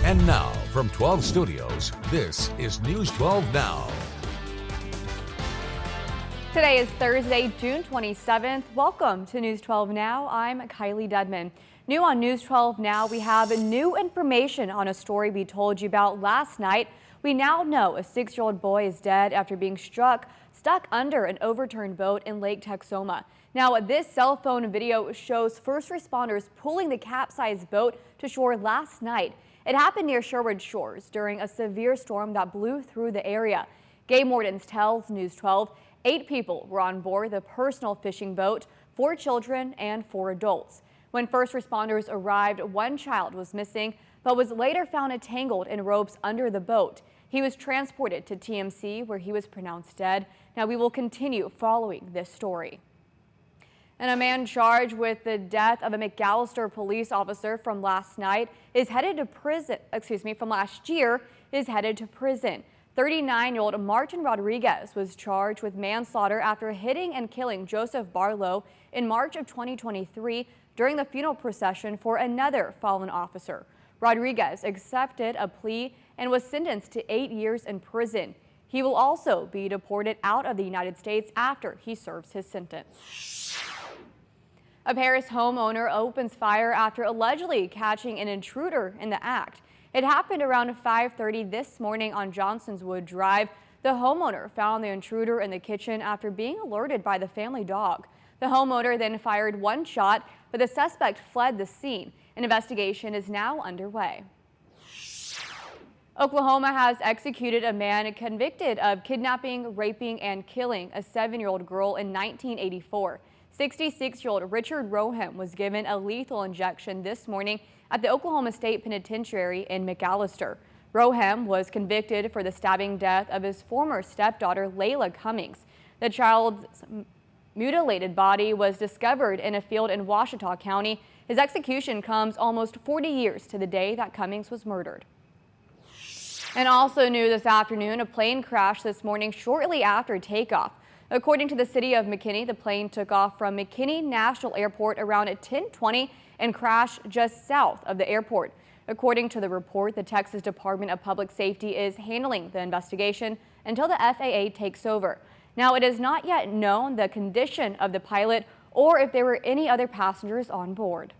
And now, from 12 Studios, this is News 12 Now. Today is Thursday, June 27th. Welcome to News 12 Now. I'm Kylie Dedman. New on News 12 Now, we have new information on a story we told you about last night. We now know a 6-year-old boy is dead after being stuck under an overturned boat in Lake Texoma. Now, this cell phone video shows first responders pulling the capsized boat to shore last night. It happened near Sherwood Shores during a severe storm that blew through the area. Game wardens tells News 12 8 people were on board the personal fishing boat, 4 children and 4 adults. When first responders arrived, 1 child was missing, but was later found entangled in ropes under the boat. He was transported to TMC, where he was pronounced dead. Now, we will continue following this story. And a man charged with the death of a McAllister police officer from last night is headed to prison. From last year is headed to prison. 39-year-old Martin Rodriguez was charged with manslaughter after hitting and killing Joseph Barlow in March of 2023 during the funeral procession for another fallen officer. Rodriguez accepted a plea and was sentenced to 8 years in prison. He will also be deported out of the United States after he serves his sentence. A Paris homeowner opens fire after allegedly catching an intruder in the act. It happened around 5:30 this morning on Johnson's Wood Drive. The homeowner found the intruder in the kitchen after being alerted by the family dog. The homeowner then fired 1 shot, but the suspect fled the scene. An investigation is now underway. Oklahoma has executed a man convicted of kidnapping, raping, and killing a 7-year-old girl in 1984. 66-year-old Richard Rohem was given a lethal injection this morning at the Oklahoma State Penitentiary in McAllister. Rohem was convicted for the stabbing death of his former stepdaughter, Layla Cummings. The child's mutilated body was discovered in a field in Washita County. His execution comes almost 40 years to the day that Cummings was murdered. And also new this afternoon, a plane crashed this morning shortly after takeoff. According to the city of McKinney, the plane took off from McKinney National Airport around at 10:20 and crashed just south of the airport. According to the report, the Texas Department of Public Safety is handling the investigation until the FAA takes over. Now, it is not yet known the condition of the pilot or if there were any other passengers on board.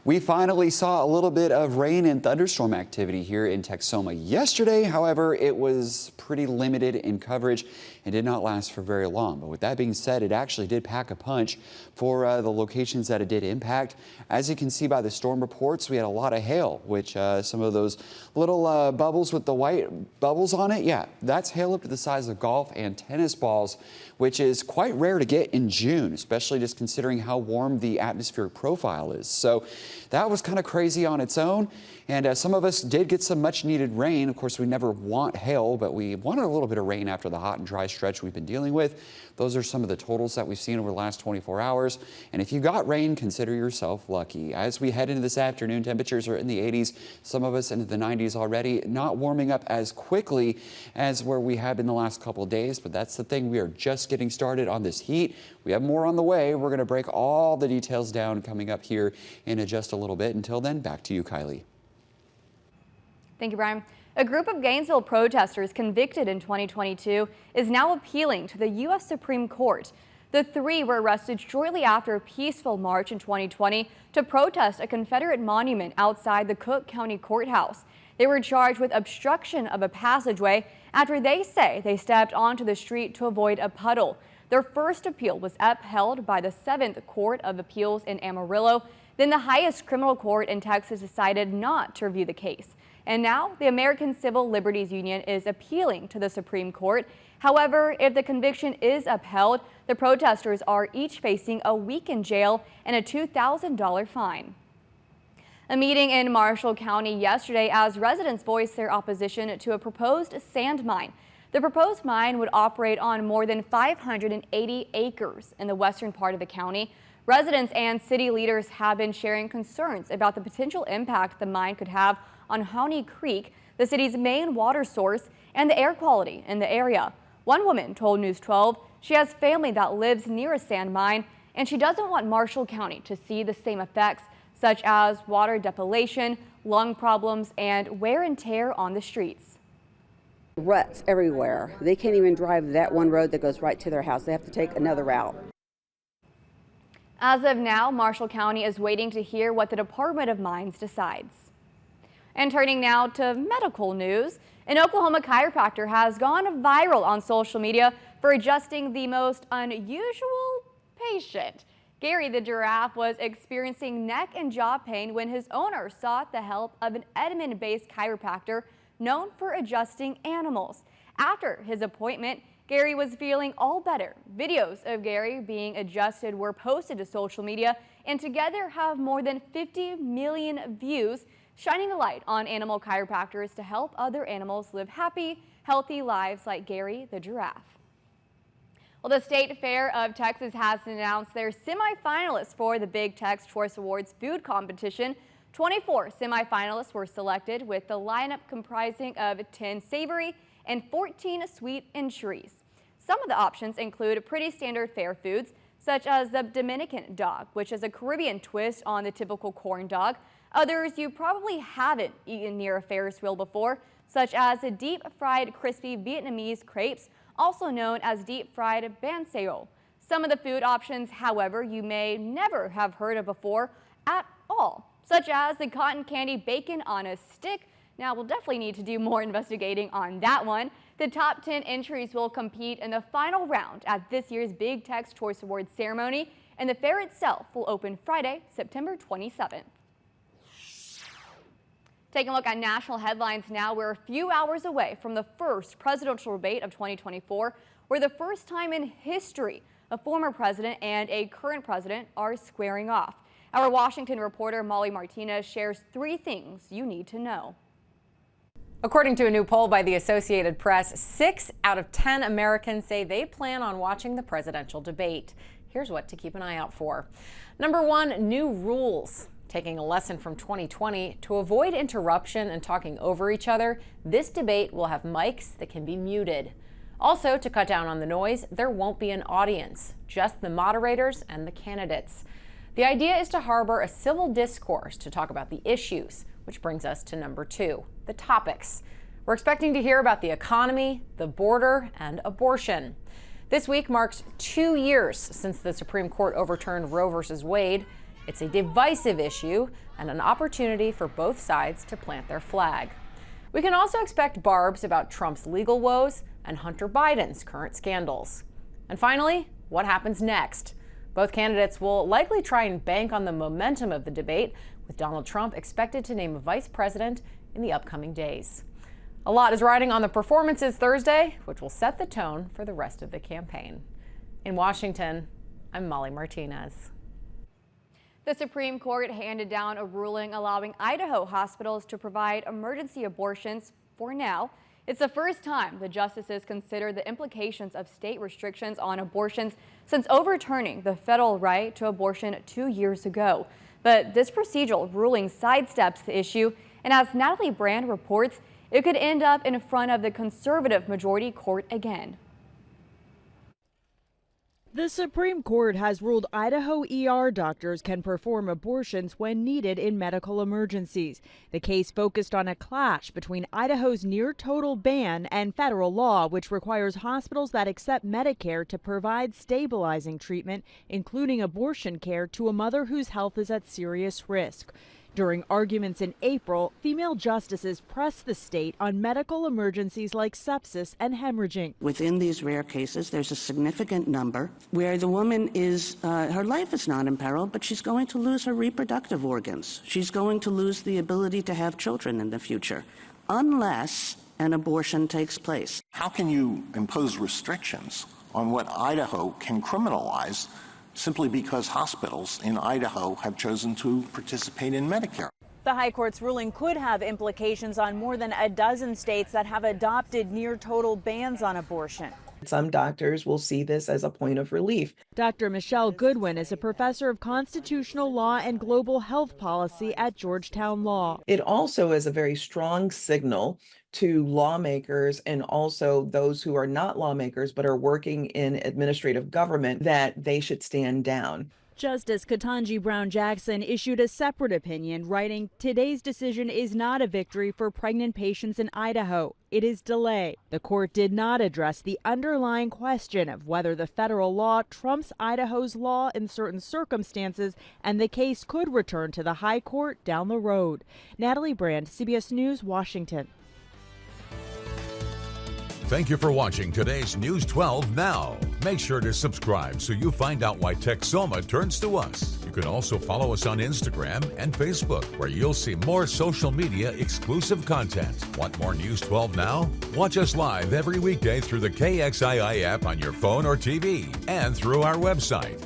We finally saw a little bit of rain and thunderstorm activity here in Texoma yesterday. However, it was pretty limited in coverage and did not last for very long. But with that being said, it actually did pack a punch for the locations that it did impact. As you can see by the storm reports, we had a lot of hail, which some of those little bubbles with the white bubbles on it, yeah, that's hail up to the size of golf and tennis balls, which is quite rare to get in June, especially just considering how warm the atmospheric profile is. So that was kind of crazy on its own. And some of us did get some much needed rain. Of course, we never want hail, but we wanted a little bit of rain after the hot and dry stretch we've been dealing with. Those are some of the totals that we've seen over the last 24 hours. And if you got rain, consider yourself lucky. As we head into this afternoon, temperatures are in the 80s, some of us into the 90s already, not warming up as quickly as where we have been the last couple of days. But that's the thing, we are just getting started on this heat. We have more on the way. We're going to break all the details down coming up here in just a little bit. Until then, back to you, Kylie. Thank you, Brian. A group of Gainesville protesters convicted in 2022 is now appealing to the U.S. Supreme Court. The 3 were arrested shortly after a peaceful march in 2020 to protest a Confederate monument outside the Cook County Courthouse. They were charged with obstruction of a passageway after they say they stepped onto the street to avoid a puddle. Their first appeal was upheld by the 7th Court of Appeals in Amarillo. Then the highest criminal court in Texas decided not to review the case. And now the American Civil Liberties Union is appealing to the Supreme Court. However, if the conviction is upheld, the protesters are each facing a week in jail and a $2,000 fine. A meeting in Marshall County yesterday as residents voiced their opposition to a proposed sand mine. The proposed mine would operate on more than 580 acres in the western part of the county. Residents and city leaders have been sharing concerns about the potential impact the mine could have on Honey Creek, the city's main water source, and the air quality in the area. One woman told News 12 she has family that lives near a sand mine and she doesn't want Marshall County to see the same effects, such as water depletion, lung problems, and wear and tear on the streets. Ruts everywhere. They can't even drive that one road that goes right to their house. They have to take another route. As of now, Marshall County is waiting to hear what the Department of Mines decides. And turning now to medical news, an Oklahoma chiropractor has gone viral on social media for adjusting the most unusual patient. Gary the giraffe was experiencing neck and jaw pain when his owner sought the help of an Edmond-based chiropractor known for adjusting animals. After his appointment, Gary was feeling all better. Videos of Gary being adjusted were posted to social media and together have more than 50 million views, shining a light on animal chiropractors to help other animals live happy, healthy lives like Gary the giraffe. Well, the State Fair of Texas has announced their semifinalists for the Big Tex Choice Awards food competition. 24 semifinalists were selected, with the lineup comprising of 10 savory and 14 sweet entries. Some of the options include pretty standard fare foods, such as the Dominican dog, which is a Caribbean twist on the typical corn dog. Others you probably haven't eaten near a Ferris wheel before, such as the deep-fried crispy Vietnamese crepes, also known as deep-fried banh xeo. Some of the food options, however, you may never have heard of before at all, such as the cotton candy bacon on a stick. Now, we'll definitely need to do more investigating on that one. The top 10 entries will compete in the final round at this year's Big Tex Choice Awards ceremony, and the fair itself will open Friday, September 27th. Taking a look at national headlines now. We're a few hours away from the first presidential debate of 2024, where the first time in history a former president and a current president are squaring off. Our Washington reporter Molly Martinez shares 3 things you need to know. According to a new poll by the Associated Press, 6 out of 10 Americans say they plan on watching the presidential debate. Here's what to keep an eye out for. Number 1, new rules. Taking a lesson from 2020, to avoid interruption and talking over each other, this debate will have mics that can be muted. Also, to cut down on the noise, there won't be an audience, just the moderators and the candidates. The idea is to harbor a civil discourse to talk about the issues, which brings us to number 2, the topics. We're expecting to hear about the economy, the border, and abortion. This week marks 2 years since the Supreme Court overturned Roe v. Wade. It's a divisive issue and an opportunity for both sides to plant their flag. We can also expect barbs about Trump's legal woes and Hunter Biden's current scandals. And finally, what happens next? Both candidates will likely try and bank on the momentum of the debate, with Donald Trump expected to name a vice president in the upcoming days. A lot is riding on the performances Thursday, which will set the tone for the rest of the campaign. In Washington, I'm Molly Martinez. The Supreme Court handed down a ruling allowing Idaho hospitals to provide emergency abortions for now. It's the first time the justices considered the implications of state restrictions on abortions since overturning the federal right to abortion 2 years ago. But this procedural ruling sidesteps the issue, and as Natalie Brand reports, it could end up in front of the conservative majority court again. The Supreme Court has ruled Idaho ER doctors can perform abortions when needed in medical emergencies. The case focused on a clash between Idaho's near-total ban and federal law, which requires hospitals that accept Medicare to provide stabilizing treatment, including abortion care, to a mother whose health is at serious risk. During arguments in April, female justices pressed the state on medical emergencies like sepsis and hemorrhaging. Within these rare cases, there's a significant number where the woman is, her life is not in peril, but she's going to lose her reproductive organs. She's going to lose the ability to have children in the future, unless an abortion takes place. How can you impose restrictions on what Idaho can criminalize simply because hospitals in Idaho have chosen to participate in Medicare? The High Court's ruling could have implications on more than a dozen states that have adopted near-total bans on abortion. Some doctors will see this as a point of relief. Dr. Michelle Goodwin is a professor of constitutional law and global health policy at Georgetown Law. It also is a very strong signal to lawmakers and also those who are not lawmakers but are working in administrative government that they should stand down. Justice Ketanji Brown Jackson issued a separate opinion, writing, "Today's decision is not a victory for pregnant patients in Idaho. It is delay." The court did not address the underlying question of whether the federal law trumps Idaho's law in certain circumstances, and the case could return to the high court down the road. Natalie Brand, CBS News, Washington. Thank you for watching today's News 12 Now. Make sure to subscribe so you find out why Texoma turns to us. You can also follow us on Instagram and Facebook, where you'll see more social media exclusive content. Want more News 12 Now? Watch us live every weekday through the KXII app on your phone or TV and through our website.